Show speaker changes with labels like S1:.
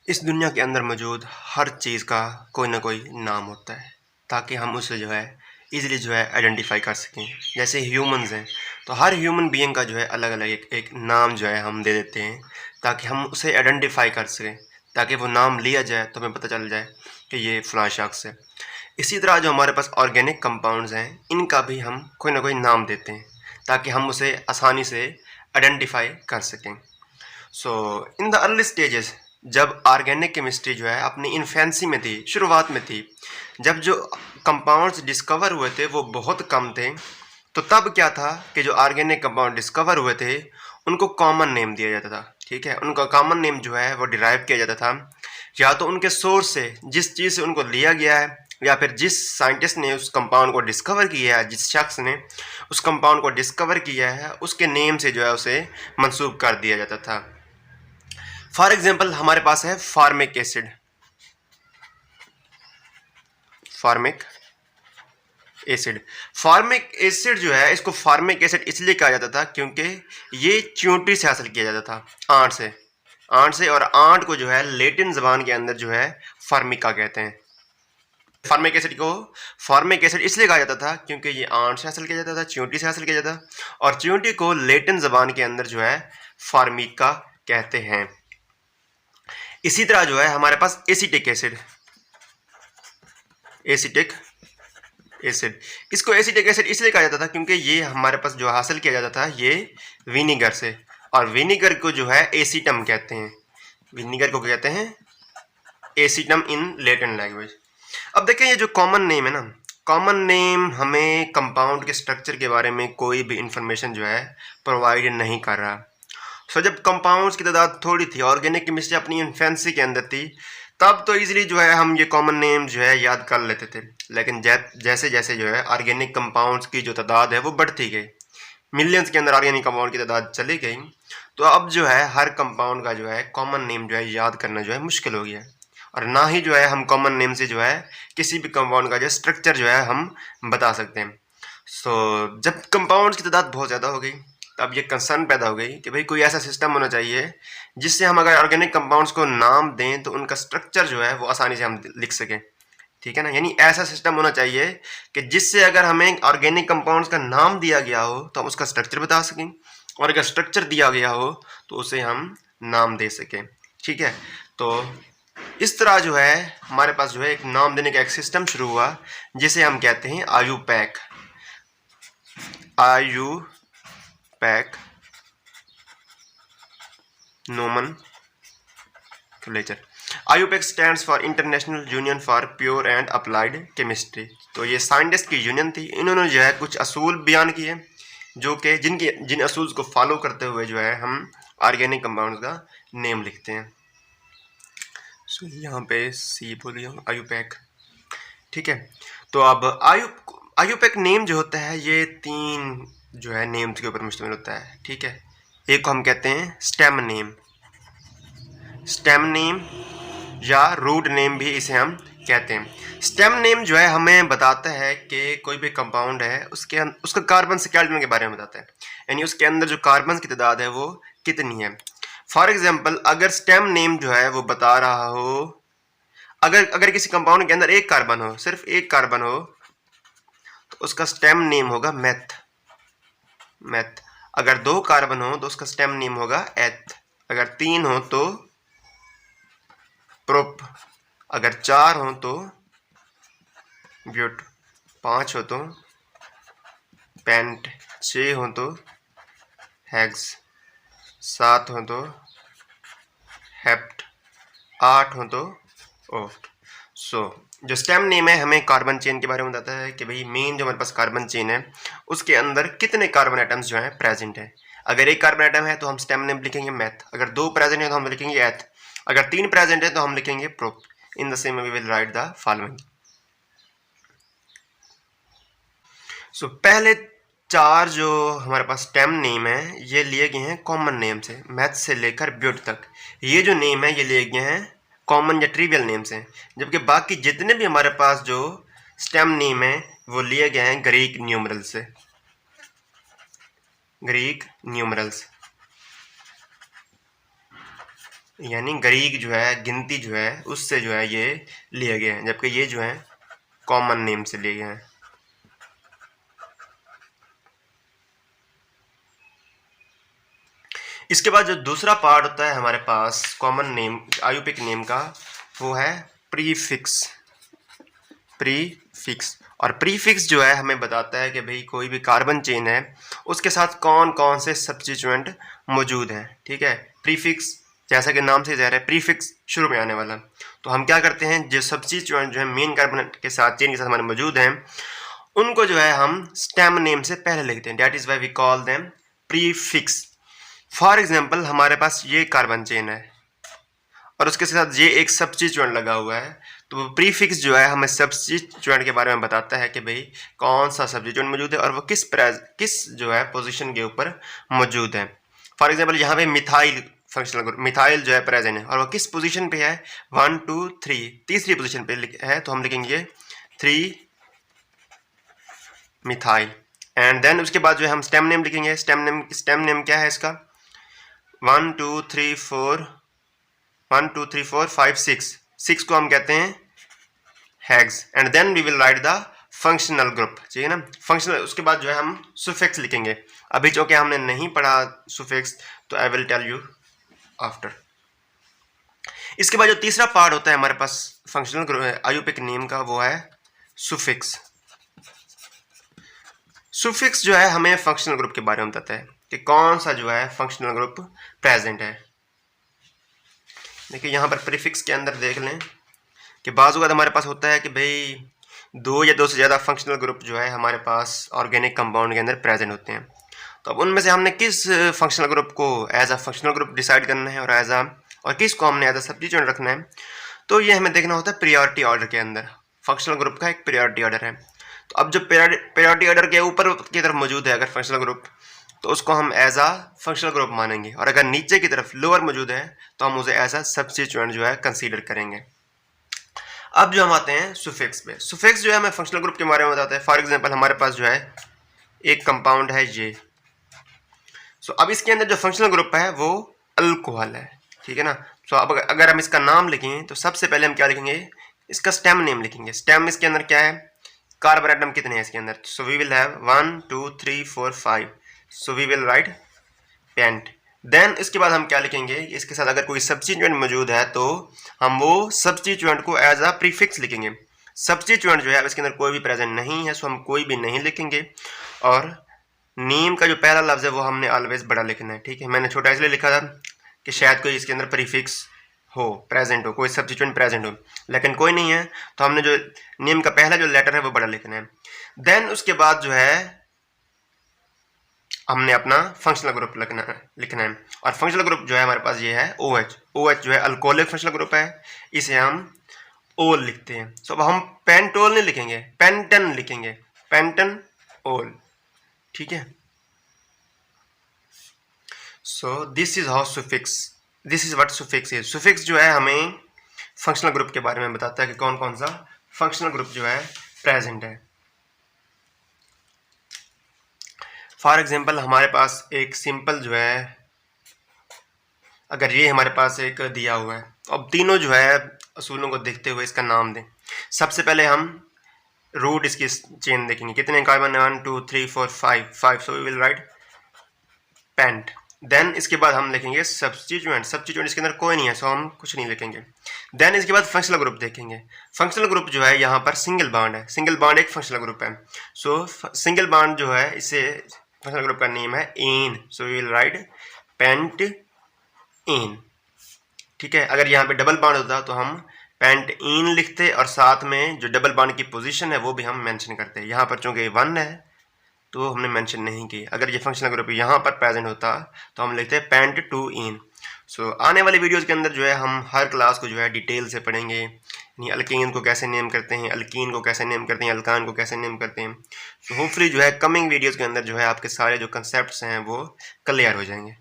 S1: इस दुनिया के अंदर मौजूद हर चीज़ का कोई ना कोई नाम होता है ताकि हम उसे जो है इजीली जो है आइडेंटिफाई कर सकें। जैसे ह्यूमंस हैं तो हर ह्यूमन बीइंग का जो है अलग अलग एक नाम जो है हम दे देते हैं ताकि हम उसे आइडेंटिफाई कर सकें, ताकि वो नाम लिया जाए तो हमें पता चल जाए कि ये फ़लाँ शख्स है। इसी तरह जो हमारे पास ऑर्गेनिक कंपाउंड्स हैं इनका भी हम कोई ना कोई नाम देते हैं ताकि हम उसे आसानी से आइडेंटिफाई कर सकें। सो इन द अर्ली स्टेजेस, जब ऑर्गेनिक केमिस्ट्री जो है अपनी इन्फेंसी में थी, शुरुआत में थी, जब जो कंपाउंड्स डिस्कवर हुए थे वो बहुत कम थे, तो तब क्या था कि जो ऑर्गेनिक कंपाउंड डिस्कवर हुए थे उनको कॉमन नेम दिया जाता था। ठीक है, उनका कॉमन नेम जो है वो डिराइव किया जाता था या तो उनके सोर्स से, जिस चीज़ से उनको लिया गया है, या फिर जिस साइंटिस्ट ने उस कंपाउंड को डिस्कवर किया है, जिस शख्स ने उस कंपाउंड को डिस्कवर किया है, उसके नेम से जो है उसे मंसूब कर दिया जाता था। फॉर एग्जाम्पल हमारे पास है formic acid. Formic acid formic acid जो है, इसको फार्मिक एसिड इसलिए कहा जाता था क्योंकि ये चींटी से हासिल किया जाता था, आंट से और आंट को जो है लेटिन जबान के अंदर जो है फार्मिका कहते हैं। फार्मिक एसिड को फार्मिक एसिड इसलिए कहा जाता था क्योंकि ये आंट से हासिल किया जाता था, चींटी से हासिल किया जाता था, और चींटी को लेटिन जबान के अंदर जो है फार्मिका कहते हैं। इसी तरह जो है हमारे पास एसिटिक एसिड, एसिटिक एसिड इसको एसिटिक एसिड इसलिए कहा जाता था क्योंकि ये हमारे पास जो हासिल किया जाता था ये विनीगर से, और विनीगर को जो है एसीटम कहते हैं। विनीगर को कहते हैं एसीटम इन लैटिन लैंग्वेज। अब देखें ये जो कॉमन नेम है ना, कॉमन नेम हमें कंपाउंड के स्ट्रक्चर के बारे में कोई भी इंफॉर्मेशन जो है प्रोवाइड नहीं कर रहा। सो जब कंपाउंड्स की तादाद थोड़ी थी, ऑर्गेनिक केमिस्ट्री अपनी इन्फेंसी के अंदर थी, तब तो इजीली जो है हम ये कॉमन नेम जो है याद कर लेते थे। लेकिन जैसे जैसे जो है ऑर्गेनिक कंपाउंड्स की जो तादाद है वो बढ़ती गई, मिलियंस के अंदर ऑर्गेनिक कंपाउंड की तादाद चली गई, तो अब जो है हर कंपाउंड का जो है कॉमन नेम जो है याद करना जो है मुश्किल हो गया है। और ना ही जो है हम कॉमन नेम से जो है किसी भी कंपाउंड का जो स्ट्रक्चर जो है हम बता सकते हैं। सो जब कंपाउंड्स की तादाद बहुत ज़्यादा हो गई, तब ये कंसर्न पैदा हो गई कि भाई कोई ऐसा सिस्टम होना चाहिए जिससे हम अगर ऑर्गेनिक कंपाउंड्स को नाम दें तो उनका स्ट्रक्चर जो है वो आसानी से हम लिख सकें। ठीक है ना, यानी ऐसा सिस्टम होना चाहिए कि जिससे अगर हमें ऑर्गेनिक कंपाउंड्स का नाम दिया गया हो तो हम उसका स्ट्रक्चर बता सकें, और अगर स्ट्रक्चर दिया गया हो तो उसे हम नाम दे सकें। ठीक है, तो इस तरह जो है हमारे पास जो है एक नाम देने का एक सिस्टम शुरू हुआ जिसे हम कहते हैं IUPAC. IUPAC nomenclature. IUPAC stands for international union for pure and applied chemistry. तो ये साइंटिस्ट की यूनियन थी, इन्होंने जो है कुछ असूल बयान किए जो कि जिन असूल को फॉलो करते हुए जो है हम ऑर्गेनिक कंपाउंड्स का नेम लिखते हैं। सो यहाँ पे सी बोलिए आयुपैक। ठीक है, तो अब आयुपैक नेम जो होता है ये 3 जो है नेम्स के ऊपर मुश्तमिल होता है। ठीक है, एक को हम कहते हैं स्टेम नेम या रूट नेम भी इसे हम कहते हैं। स्टेम नेम जो है हमें बताता है कि कोई भी कंपाउंड है उसका कार्बन स्केलेटन के बारे में बताता है, यानी उसके अंदर जो कार्बन की तादाद है वो कितनी है। फॉर एग्जांपल अगर स्टेम नेम जो है वो बता रहा हो, अगर किसी कंपाउंड के अंदर एक कार्बन हो, सिर्फ एक कार्बन हो, तो उसका स्टेम नेम होगा मैथ। अगर 2 कार्बन हो तो उसका स्टेम नेम होगा एथ। अगर 3 हो तो प्रोप। अगर 4 हो तो ब्यूट। 5 हो तो पेंट। 6 हो तो हेक्स। 7 हो तो हेप्ट। 8 हो तो ओक्ट। सो जो स्टेम नेम है हमें कार्बन चेन के बारे में बताता है कि भाई मेन जो हमारे पास कार्बन चेन है उसके अंदर कितने कार्बन एटम्स जो हैं प्रेजेंट है। अगर एक कार्बन एटम है तो हम स्टेम नेम लिखेंगे मैथ। अगर 2 प्रेजेंट है तो हम लिखेंगे एथ। अगर 3 प्रेजेंट है तो हम लिखेंगे prop. In the same way we will write the following. So पहले 4 जो हमारे पास स्टेम नेम है ये लिए गए हैं कॉमन नेम से, मैथ से लेकर ब्यूट तक। ये जो नेम है ये लिए गए हैं कॉमन या ट्रिवियल नेम से, जबकि बाकी जितने भी हमारे पास जो स्टेम नेम है वो लिए गए हैं ग्रीक न्यूमरल्स से। ग्रीक न्यूमरल्स यानी ग्रीक जो है गिनती जो है उससे जो है ये लिए गए हैं, जबकि ये जो है कॉमन नेम से लिए गए हैं। इसके बाद जो दूसरा पार्ट होता है हमारे पास कॉमन नेम आयुपिक नेम का, वो है प्रीफिक्स। प्रीफिक्स और प्रीफिक्स जो है हमें बताता है कि भाई कोई भी कार्बन चेन है उसके साथ कौन कौन से सब्स्टिट्यूएंट मौजूद हैं। ठीक है, प्रीफिक्स जैसा कि नाम से ज़ाहिर है प्रीफिक्स शुरू में आने वाला, तो हम क्या करते हैं जो सब्स्टिट्यूएंट जो है मेन कार्बन के साथ चेन के साथ हमारे मौजूद हैं उनको जो है हम स्टेम नेम से पहले लिखते हैं। That is why we call them prefix. For example हमारे पास ये कार्बन चेन है और उसके साथ ये एक सब्स्टिट्यूएंट लगा हुआ है, तो प्रीफिक्स जो है हमें सब्स्टिट्यूएंट के बारे में बताता है कि भाई कौन सा सब्स्टिट्यूएंट मौजूद है और वो किस जो है पोजीशन के ऊपर मौजूद है। फॉर एग्जांपल यहाँ पे मिथाइल फंक्शनल ग्रुप, मिथाइल जो है प्रेजेंट है और वो किस पोजीशन पे है, 1 2 3 तीसरी पोजीशन पे है, तो हम लिखेंगे 3 मिथाइल। एंड देन उसके बाद जो है हम स्टेम नेम लिखेंगे। स्टेम नेम क्या है इसका, 1 2 3 4 1 2 3 4 5 6 को हम कहते हैं हैग्स। And then we will write the functional group, ठीक है ना। फंक्शनल उसके बाद जो है हम सुफिक्स लिखेंगे। अभी जो कि हमने नहीं पढ़ा सुफिक्स, तो I will tell you after. इसके बाद जो तीसरा पार्ट होता है हमारे पास फंक्शनल ग्रुप आयुपिक नेम का, वो है सुफिक्स। सुफिक्स जो है हमें फंक्शनल ग्रुप के बारे में बताता है कि कौन सा जो है फंक्शनल ग्रुप प्रेजेंट है। देखिए यहाँ पर प्रीफिक्स के अंदर देख लें कि बाज़ औक़ात हमारे पास होता है कि भाई 2 या 2 से ज़्यादा फंक्शनल ग्रुप जो है हमारे पास ऑर्गेनिक कंपाउंड के अंदर प्रेजेंट होते हैं। तो अब उनमें से हमने किस फंक्शनल ग्रुप को as a functional group decide करना है और किस को हमने एज अ सब्स्टिट्यूएंट रखना है, तो ये हमें देखना होता है प्रायोरिटी ऑर्डर के अंदर। फंक्शनल ग्रुप का एक प्रायोरिटी ऑर्डर है। तो अब जो प्रायोरिटी ऑर्डर के ऊपर की तरफ मौजूद है अगर फंक्शनल ग्रुप, तो उसको हम एज अ फंक्शनल ग्रुप मानेंगे, और अगर नीचे की तरफ लोअर मौजूद है तो हम उसे एज अ सब्स्टिट्यूएंट जो है कंसीडर करेंगे। अब जो हम आते हैं सुफिक्स पे। सुफिक्स जो है हमें फंक्शनल ग्रुप के बारे में बताता है। फॉर एग्जांपल हमारे पास जो है एक कंपाउंड है ये, सो अब इसके अंदर जो फंक्शनल ग्रुप है वो अल्कोहल है, ठीक है ना। सो अब अगर हम इसका नाम लिखें तो सबसे पहले हम क्या लिखेंगे, इसका स्टेम नेम लिखेंगे। स्टेम इसके अंदर क्या है, कार्बन एटम कितने हैं इसके अंदर, so we will have 1 2 3 4 5, so we will write pent. Then इसके बाद हम क्या लिखेंगे, इसके साथ अगर कोई सब्स्टिट्यूएंट मौजूद है तो हम वो सब्स्टिट्यूएंट को एज अ प्रीफिक्स लिखेंगे। सब्स्टिट्यूएंट जो है इसके अंदर कोई भी प्रेजेंट नहीं है, सो हम कोई भी नहीं लिखेंगे। और नेम का जो पहला लफ्ज़ है वो हमने ऑलवेज बड़ा लिखना है, ठीक है। मैंने छोटा इसलिए लिखा था कि शायद कोई इसके अंदर प्रीफिक्स हो, प्रेजेंट हो, कोई सब्स्टिट्यूएंट प्रेजेंट हो, लेकिन कोई नहीं है, तो हमने जो नेम का पहला जो लेटर है वो बड़ा लिखना है। देन उसके बाद जो है हमने अपना फंक्शनल ग्रुप लिखना है। और फंक्शनल ग्रुप जो है हमारे पास ये है OH। OH जो है अल्कोहलिक फंक्शनल ग्रुप है, इसे हम ओल लिखते हैं। सो अब हम पेंटोल नहीं लिखेंगे, पेंटन लिखेंगे, पेंटन ओल, ठीक है। So this is how suffix, this is what suffix is. Suffix जो है हमें फंक्शनल ग्रुप के बारे में बताता है कि कौन कौन सा फंक्शनल ग्रुप जो है प्रेजेंट है। फॉर एग्जाम्पल हमारे पास एक सिंपल जो है, अगर ये हमारे पास एक दिया हुआ है, अब तीनों जो है असूलों को देखते हुए इसका नाम दें। सबसे पहले हम रूट इसकी चेन देखेंगे, कितने carbon, 1 2 3 4 5, so we will write pent. Then इसके बाद हम लिखेंगे सब्स्टिट्यूएंट इसके अंदर कोई नहीं है, सो हम कुछ नहीं लिखेंगे। देन इसके बाद फंक्शनल ग्रुप देखेंगे। फंक्शनल ग्रुप जो है यहाँ पर सिंगल बॉन्ड है, सिंगल बॉन्ड एक फंक्शनल ग्रुप है। सो सिंगल बॉन्ड जो है इसे फंक्शनल ग्रुप का नेम है in, so we will write paint in, ठीक है। अगर यहाँ पे डबल बॉन्ड होता तो हम पेंट इन लिखते और साथ में जो डबल बॉन्ड की पोजीशन है वो भी हम मेंशन करते हैं। यहाँ पर चूंकि 1 है तो हमने मेंशन नहीं की। अगर ये फंक्शनल ग्रुप यहाँ पर प्रेजेंट होता तो हम लिखते हैं पेंट टू इन। सो आने वाले वीडियोज़ के अंदर जो है हम हर क्लास को जो है डिटेल से पढ़ेंगे, यानी अल्केन को कैसे नेम करते हैं, अल्कीन को कैसे नेम करते हैं, अल्कान को कैसे नेम करते हैं। सो होपफुली जो है कमिंग वीडियोज़ के अंदर जो है आपके सारे जो कंसेप्ट्स हैं वो क्लियर हो जाएंगे।